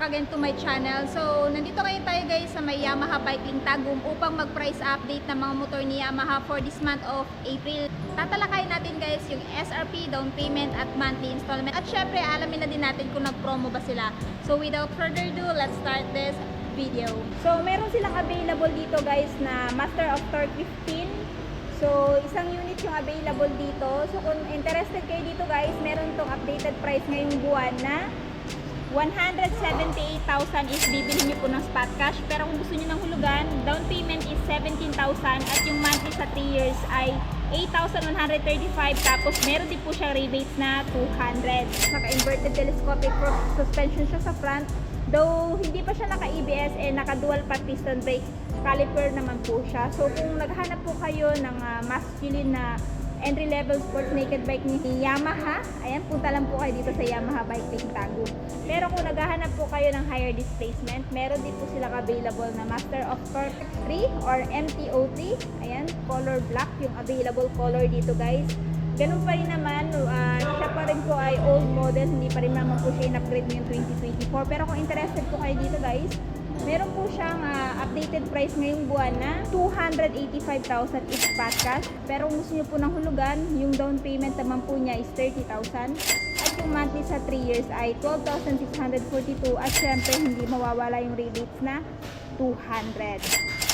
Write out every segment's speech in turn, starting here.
again to my channel. So, nandito kayo tayo guys sa may Yamaha Bike Tagum upang mag-price update ng mga motor ni Yamaha for this month of April. Tatalakayin natin guys yung SRP, down payment at monthly installment. At syempre, alamin na din natin kung nag-promo ba sila. So, without further ado, let's start this video. So, meron silang available dito guys na Master of Torque 15. So, isang unit yung available dito. So, kung interested kayo dito guys, meron tong updated price ngayong buwan na 178,000 is bibili niyo po ng spot cash. Pero kung gusto niyo ng hulugan, down payment is 17,000 at yung monthly sa 3 years ay 8,135. Tapos meron din po siyang rebates na 200. Naka-inverted telescopic suspension siya sa front. Though hindi pa siya naka-ABS, naka-dual pack piston brake caliper naman po siya. So kung naghahanap po kayo ng masculine na entry-level sports naked bike ni Yamaha, ayan, punta lang po kayo dito sa Yamaha Bike Tagum. Pero kung naghahanap po kayo ng higher displacement, meron din po silang available na Master of Torque 3 or MTO3. Ayan, color black yung available color dito guys. Ganun pa rin naman, siya pa rin po ay old model, hindi pa rin naman po siya in-upgrade ngayong 2024. Pero kung interested po kayo dito guys, meron po siyang updated price ngayong buwan na 285,000 is spot cash. Pero kung gusto niyo po ng hulugan, yung down payment naman po niya is 30,000. At yung monthly sa 3 years ay 12,642. At syempre, hindi mawawala yung rebates na 200.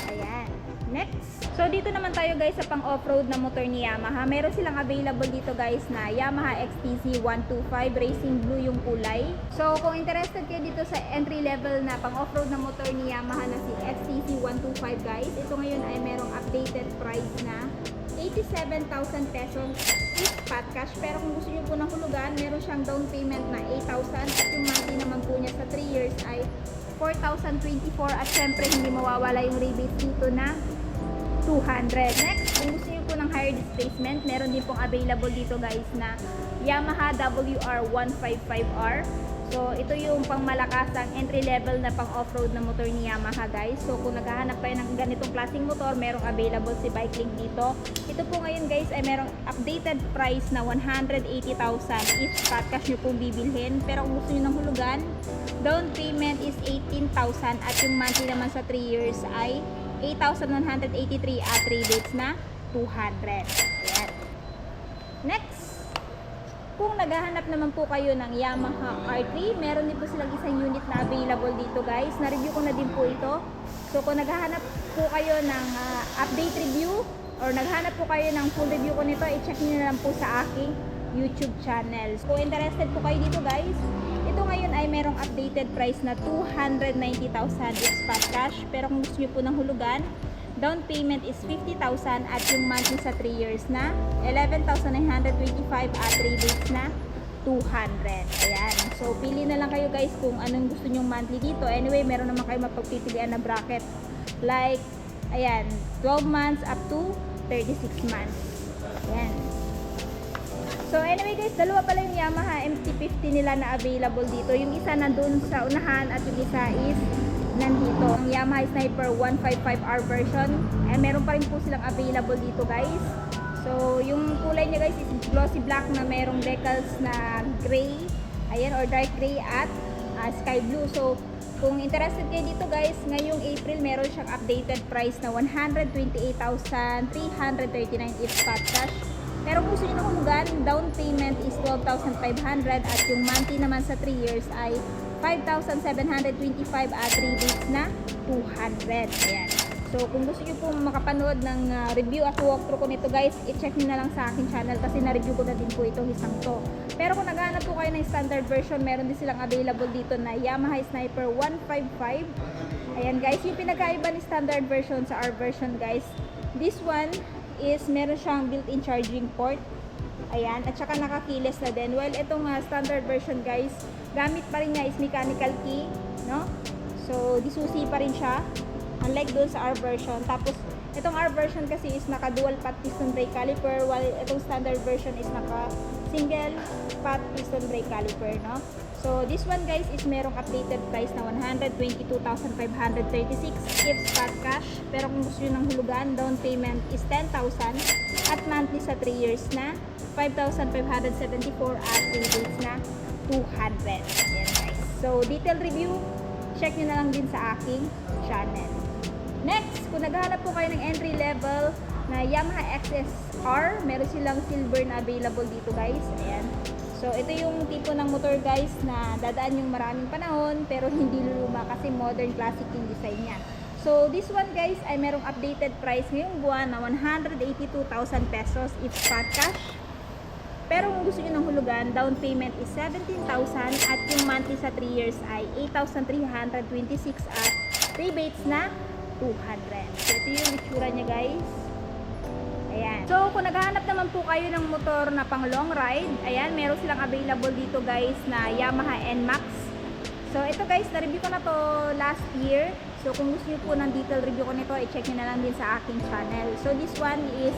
Ayan. Next. So, dito naman tayo guys sa pang off-road na motor ni Yamaha. Meron silang available dito guys na Yamaha XTZ 125 Racing Blue yung kulay. So, kung interested kayo dito sa entry level na pang off-road na motor ni Yamaha na si XTZ 125 guys, ito ngayon ay merong updated price na 87,000 pesos is spot cash. Pero kung gusto niyo po ng hulugan, meron siyang down payment na 8,000 at yung monthly naman po niya sa 3 years ay 4,024 at syempre hindi mawawala yung rebate dito na 200. Next, kung gusto niyo po ng higher displacement, meron din pong available dito guys na Yamaha WR155R. So, ito yung pang malakasang entry level na pang off-road na motor ni Yamaha guys. So, kung naghahanap kayo ng ganitong klaseng motor, merong available si BikeLink dito. Ito po ngayon guys ay merong updated price na 180,000 if spot cash nyo pong bibilhin. Pero kung gusto nyo ng hulugan, down payment is 18,000 at yung monthly naman sa 3 years ay 8,183 at rebates na 200. Ayan. Next, kung naghahanap naman po kayo ng Yamaha R3, meron din po silang isang unit na available dito guys. Na-review ko na din po ito. So kung naghahanap po kayo ng update review or naghahanap po kayo ng full review ko nito, i-check nyo na lang po sa aking YouTube channel. So, kung interested po kayo dito guys, ito ngayon ay merong updated price na 290,000 is spot cash. Pero kung gusto nyo po ng hulugan, down payment is 50,000 at yung monthly sa 3 years na 11,925 at rebates na 200. Ayan. So, pili na lang kayo guys kung anong gusto nyong monthly dito. Anyway, meron naman kayo mapagpipilian na bracket. Like, ayan, 12 months up to 36 months. Ayan. So anyway guys, dalawa pala yung Yamaha MT-50 nila na available dito. Yung isa nandun sa unahan at yung isa is nandito. Ang Yamaha Sniper 155R version. Meron pa rin po silang available dito guys. So yung kulay niya guys is glossy black na merong decals na gray. Ayan, or dark gray at sky blue. So kung interested kayo dito guys, ngayong April meron siyang updated price na 128,339 if spot cash. Pero kung gusto nyo ng hulugan, down payment is 12,500 at yung monthly naman sa 3 years ay 5,725 at rebates na 200. Ayan. So kung gusto nyo pong makapanood ng review at walkthrough ko nito guys, i-check nyo na lang sa aking channel kasi na-review ko na din po itong isang to. Pero kung naghahanap po kayo ng standard version, meron din silang available dito na Yamaha Sniper 155. Ayan guys, yung pinagkaiba ni standard version sa our version guys, this one is meron siyang built-in charging port. Ayan, at saka nakakiles na din. Well, itong standard version guys, gamit pa rin niya is mechanical key, no? So, disusi pa rin siya. Unlike doon sa our version. Tapos, itong our version kasi is naka-dual pack piston brake caliper, while itong standard version is naka-single pack piston brake caliper, no? So, this one guys is merong updated price na 122,536 if spot cash. Pero kung gusto nyo ng hulugan, down payment is 10,000 at monthly sa 3 years na 5,574 at rebates na 200. Yan guys. So, detailed review i-check nyo na lang din sa aking channel. Next, kung naghahanap po kayo ng entry level na Yamaha XSR, meron silang silver na available dito guys. Ayan. So, ito yung tipo ng motor guys na dadaan yung maraming panahon pero hindi luluma kasi modern classic yung design niya. So, this one guys ay merong updated price ngayong buwan na 182,000 pesos if spot cash. Pero kung gusto nyo ng hulugan, down payment is 17,000 at yung monthly sa 3 years ay 8,326 at rebates na 200. So, ito yung itsura niya guys. Ayan. So, kung naghahanap naman po kayo ng motor na pang long ride, ayan, meron silang available dito guys na Yamaha NMAX. So, ito guys, na-review ko na to last year. So, kung gusto nyo po ng detail review ko nito, i-check nyo na lang din sa aking channel. So, this one is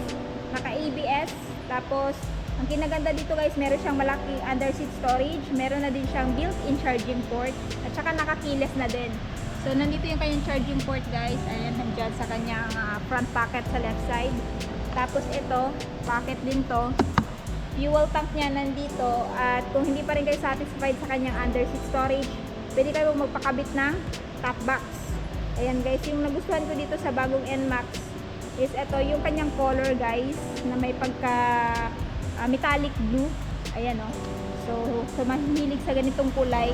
naka-ABS. Tapos, ang kinaganda dito guys, meron siyang malaking under-seat storage. Meron na din siyang built-in charging port. At saka nakakiles na din. So, nandito yung kanyang charging port guys. Ayan, nandyan sa kanyang front pocket sa left side. Tapos ito, pocket din to. Fuel tank niya nandito. At kung hindi pa rin kayo satisfied sa kanyang under-seat storage, pwede kayo magpakabit ng top box. Ayan guys, yung nagustuhan ko dito sa bagong NMAX is ito yung kanyang color guys, na may pagka metallic blue. Ayan o. So mahihilig sa ganitong kulay,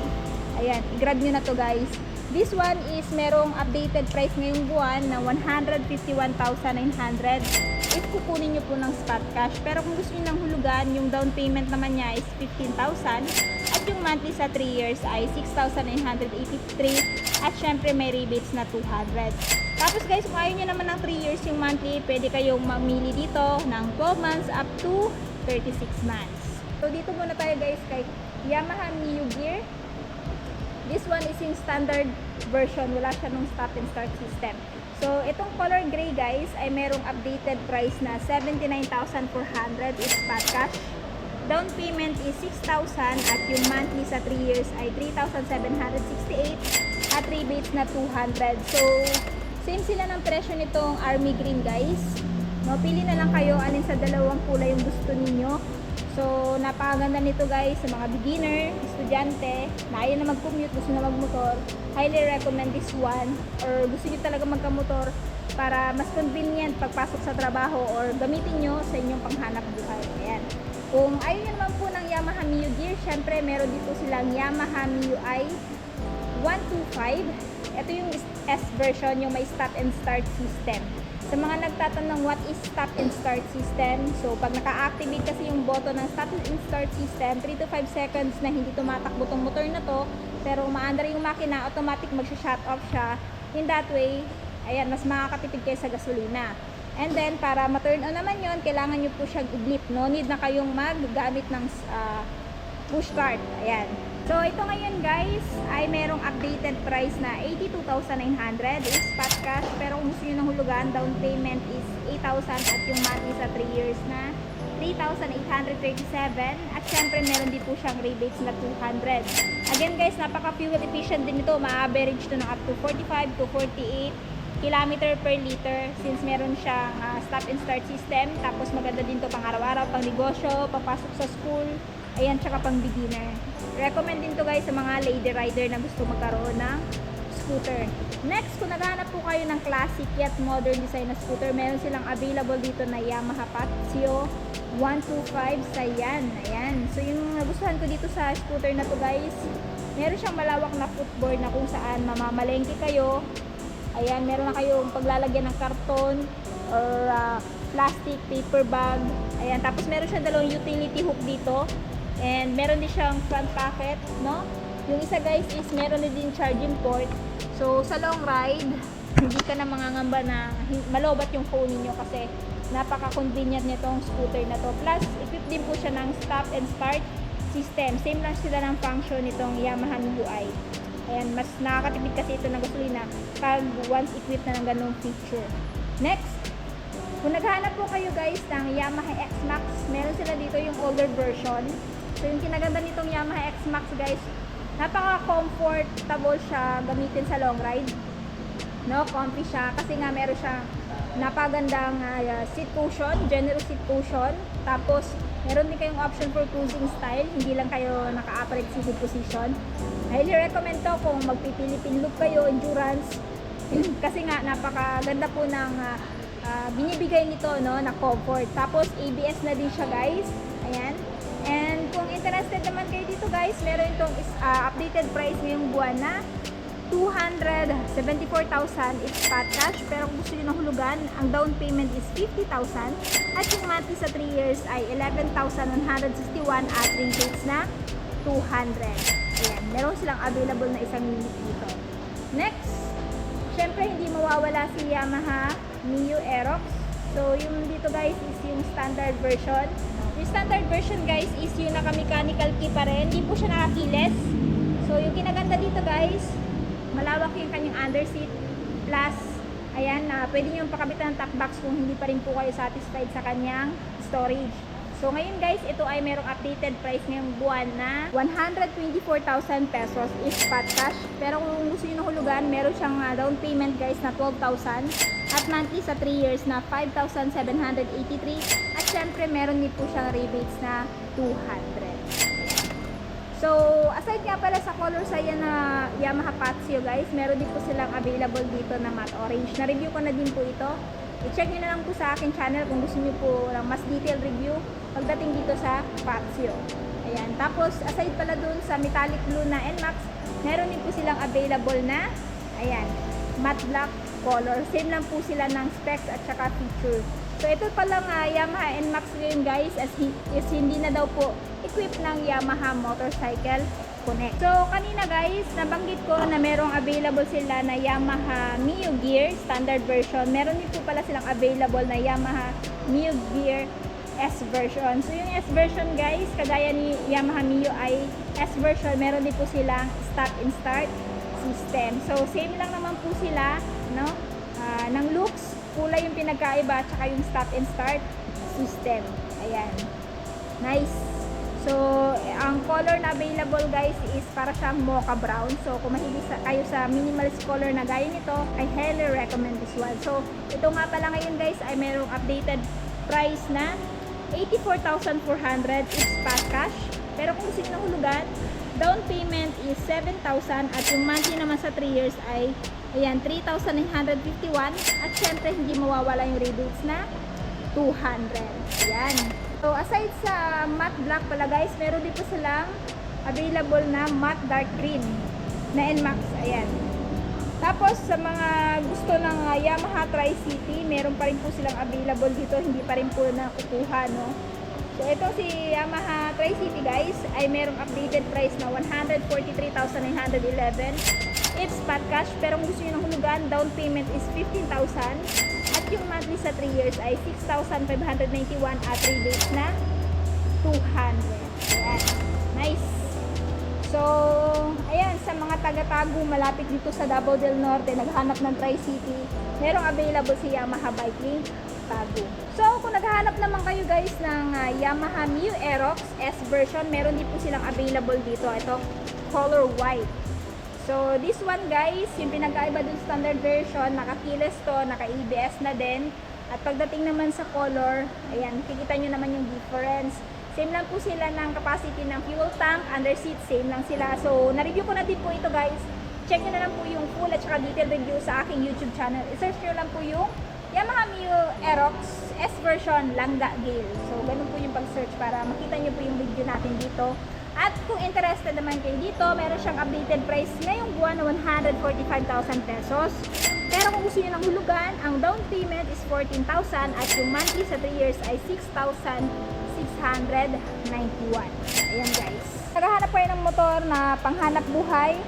ayan, i-grab nyo na to guys. This one is merong updated price ngayong buwan na 151,900 if kukunin nyo po ng spot cash. Pero kung gusto nyo ng hulugan, yung down payment naman niya is 15,000 at yung monthly sa 3 years ay 6,983 at syempre may rebates na 200. Tapos guys, kung ayaw nyo naman ng 3 years yung monthly, pwede kayong mamili dito ng 12 months up to 36 months. So dito muna tayo guys kay Yamaha Mio Gear. This one is yung standard version, wala siya nung stop and start system. So, itong color gray guys ay merong updated price na 79,400 is spot cash. Down payment is 6,000 at yung monthly sa 3 years ay 3,768 at rebates na 200. So, same sila ng presyo nitong army green guys. No, pili na lang kayo alin sa dalawang kulay yung gusto ninyo. So, napakaganda nito guys sa mga beginner, estudyante, na ayaw na mag-commute, gusto na mag-motor. Highly recommend this one. Or gusto nyo talaga magka-motor para mas convenient pagpasok sa trabaho or gamitin nyo sa inyong panghanap buhay. Ayan. Kung ayaw nyo naman po ng Yamaha Mio Gear, syempre meron dito silang Yamaha MIUI 125. Ito yung S version, yung may stop and start system. Sa mga nagtatanong what is stop and start system, so pag naka-activate kasi yung button ng stop and start system, 3 to 5 seconds na hindi tumatakbo tong motor na to, pero umaandar yung makina, automatic mag-shut off siya. In that way, ayan, mas makakatipid kayo sa gasolina. And then, para ma-turn on naman yon, kailangan nyo po siyang i-blip. No need na kayong maggamit ng push start. Ayan. So, ito ngayon guys, ay merong updated price na 82,900 is spot cash. Pero kung gusto nyo ng hulugan, down payment is 8,000 at yung monthly sa 3 years na 3,837. At syempre, meron din po siyang rebates na 200. Again guys, napaka-fuel efficient din ito. Ma-average to ng up to 45 to 48 kilometer per liter since meron siyang stop and start system. Tapos maganda din to pang araw-araw, pang negosyo, papasok sa school. Ayan, tsaka pang beginner. Recommend din to guys sa mga lady rider na gusto magkaroon ng scooter. Next, kung naghahanap po kayo ng classic yet modern design na scooter, meron silang available dito na Yamaha Patio 125 Saiyan. Ayan. So, yung nagustuhan ko dito sa scooter na to guys, meron siyang malawak na footboard na kung saan mamamalengke kayo. Ayan, meron na kayong paglalagyan ng karton or plastic, paper bag. Ayan, tapos meron siyang dalawang utility hook dito. And meron din siyang front pocket, no? Yung isa guys is meron din charging port. So, sa long ride, hindi ka na mangangamba na malobat yung phone niyo kasi napaka-convenient nitong scooter na to. Plus, equipped din po siya ng stop and start system. Same lang sila ng function nitong Yamaha MIUI. Ayan, mas nakakatipid kasi ito ng gasolina pag once equipped na ng ganung feature. Next, kung naghahanap po kayo guys ng Yamaha X-Max, meron sila dito yung older version. So, yung kinaganda nitong Yamaha X-Max guys, napaka-comfortable siya gamitin sa long ride. No, comfy siya kasi nga meron siyang napagandang seat cushion, generous seat cushion. Tapos, Meron din kayong option for cruising style, hindi lang kayo naka-upright seated position. Highly recommend to kung magpipilipin loop kayo, endurance, kasi nga napakaganda po ng binibigay nito, no, na comfort. Tapos ABS na din siya, guys. Ayan. And kung interested naman kayo dito, guys, meron itong updated price ngayong buwan na 274,000 it's spot cash. Pero kung gusto nyo ng hulugan, ang down payment is 50,000 at yung monthly sa 3 years ay 11,161 at rebates na 200. Ayan, meron silang available na isang unit dito. Next, syempre hindi mawawala si Yamaha Mio Aerox. So yung dito, guys, is yung standard version. Yung standard version, guys, is yung naka-mechanical key pa rin. Hindi po siya nakakiles. So yung kinaganda dito, guys, malawak yung kanyang underseat. Plus, ayan, pwede nyo pakabitan ng top box kung hindi pa rin po kayo satisfied sa kanyang storage. So ngayon, guys, ito ay merong updated price ngayong buwan na 124,000 pesos is spot cash. Pero kung gusto nyo ng hulugan, meron siyang down payment, guys, na 12,000 at monthly sa 3 years na 5,783 at syempre meron din po siyang rebates na 200. So, aside nga pala sa color sa yan na Yamaha Patio, guys, meron din po silang available dito na matte orange. Na-review ko na din po ito. I-check nyo na lang po sa akin channel kung gusto nyo po ng mas detailed review pagdating dito sa Patio. Ayan. Tapos, aside pala dun sa metallic blue na NMAX, meron din po silang available na, ayan, matte black color. Same lang po sila ng specs at saka feature. So, ito palang Yamaha NMAX ngayon, guys, is hindi na daw po equipped ng Yamaha Motorcycle Connect. So, kanina, guys, nabanggit ko na merong available sila na Yamaha Mio Gear standard version. Meron din po pala silang available na Yamaha Mio Gear S version. So, yung S version, guys, kagaya ni Yamaha Mio ay S version, meron din po silang stop and start system. So, same lang naman po sila, no? Ng looks, kulay yung pinagkaiba, tsaka yung stop and start system. Ayan. Nice. So, ang color na available, guys, is para siyang mocha brown. So, kung mahilig kayo sa minimalist color na gaya nito, I highly recommend this one. So, ito nga pala ngayon, guys, ay merong updated price na 84,400 is spot cash. Pero kung gusto nyo ng hulugan, down payment is 7,000 at yung monthly naman sa 3 years ay ayan, 3,951 at syempre hindi mawawala yung rebates na 200. Ayan. So, aside sa matte black pala, guys, meron din po silang available na matte dark green na NMAX. Ayan. Tapos, sa mga gusto ng Yamaha Tri-City, meron pa rin po silang available dito. Hindi pa rin po nakukuha, no? So, ito si Yamaha Tri-City, guys, ay merong updated price na 143,911. It's spot cash, pero kung gusto nyo ng hulugan, down payment is 15,000 at yung monthly sa 3 years ay 6,591 at rebates na 200. Ayan. Nice. So, ayan, sa mga taga-Tagu, malapit dito sa Davao del Norte, naghahanap ng Tri-City, merong available si Yamaha Bike Link Tagu. So, kung naghahanap naman kayo, guys, ng Yamaha Mio Aerox S version, meron din po silang available dito. Ito, color white. So, this one, guys, yung pinagkaiba dun standard version, naka-keyless to, naka-ABS na din. At pagdating naman sa color, ayan, kikita nyo naman yung difference. Same lang po sila ng capacity ng fuel tank, under seat, same lang sila. So, na-review ko na din po ito, guys. Check nyo na lang po yung full at saka detailed review sa aking YouTube channel. I-search nyo lang po yung Yamaha Mio Aerox S version Langga Gale. So, ganun po yung pag-search para makita nyo po yung video natin dito. At kung interested naman kayo dito, meron siyang updated price ngayong buwan na 145,000 pesos. Pero kung gusto nyo ng hulugan, ang down payment is 14,000 at yung monthly sa 3 years ay 6,691. Ayan, guys. Naghahanap kayo ng motor na panghanap buhay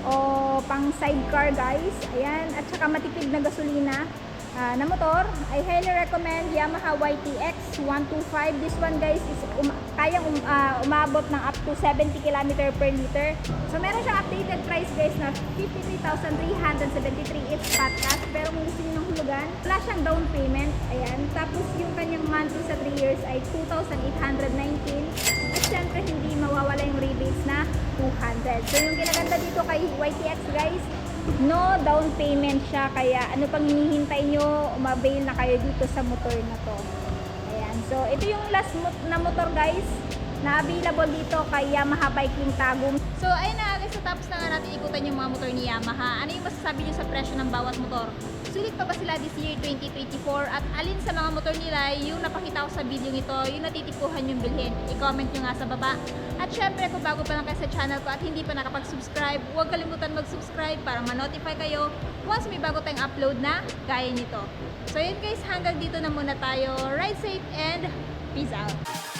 o pang sidecar, guys. Ayan, at saka matipid na gasolina na motor, I highly recommend Yamaha YTX 125. This one, guys, is kayang umabot ng up to 70 km per liter. So, meron siyang updated price, guys, na 53,373 each spot cash. Pero kung gusto nyo ng hulugan, wala siyang down payment. Ayan. Tapos, yung kanyang monthly sa 3 years ay 2,819. At syempre, hindi mawawala yung rebates na 200. So, yung kinaganda dito kay YTX, guys, no down payment siya, kaya ano pang hinihintay nyo, umavail na kayo dito sa motor na to. Ayan. Ayan. So, ito yung last na motor guys na available dito kay Yamaha Bike Tagum. So, ayun na guys, tapos na nga natin ikutan yung mga motor ni Yamaha. Ano yung masasabi nyo sa presyo ng bawat motor? Sulit pa ba sila this year 2024? At alin sa mga motor nila yung napakita ko sa video ito, yung natitipuhan yung bilhin? I-comment nyo nga sa baba. At syempre, kung bago pa lang kayo sa channel ko at hindi pa nakapag-subscribe, huwag kalimutan mag-subscribe para ma-notify kayo once may bago tayong upload na gaya nito. So yun guys, hanggang dito na muna tayo. Ride safe and peace out!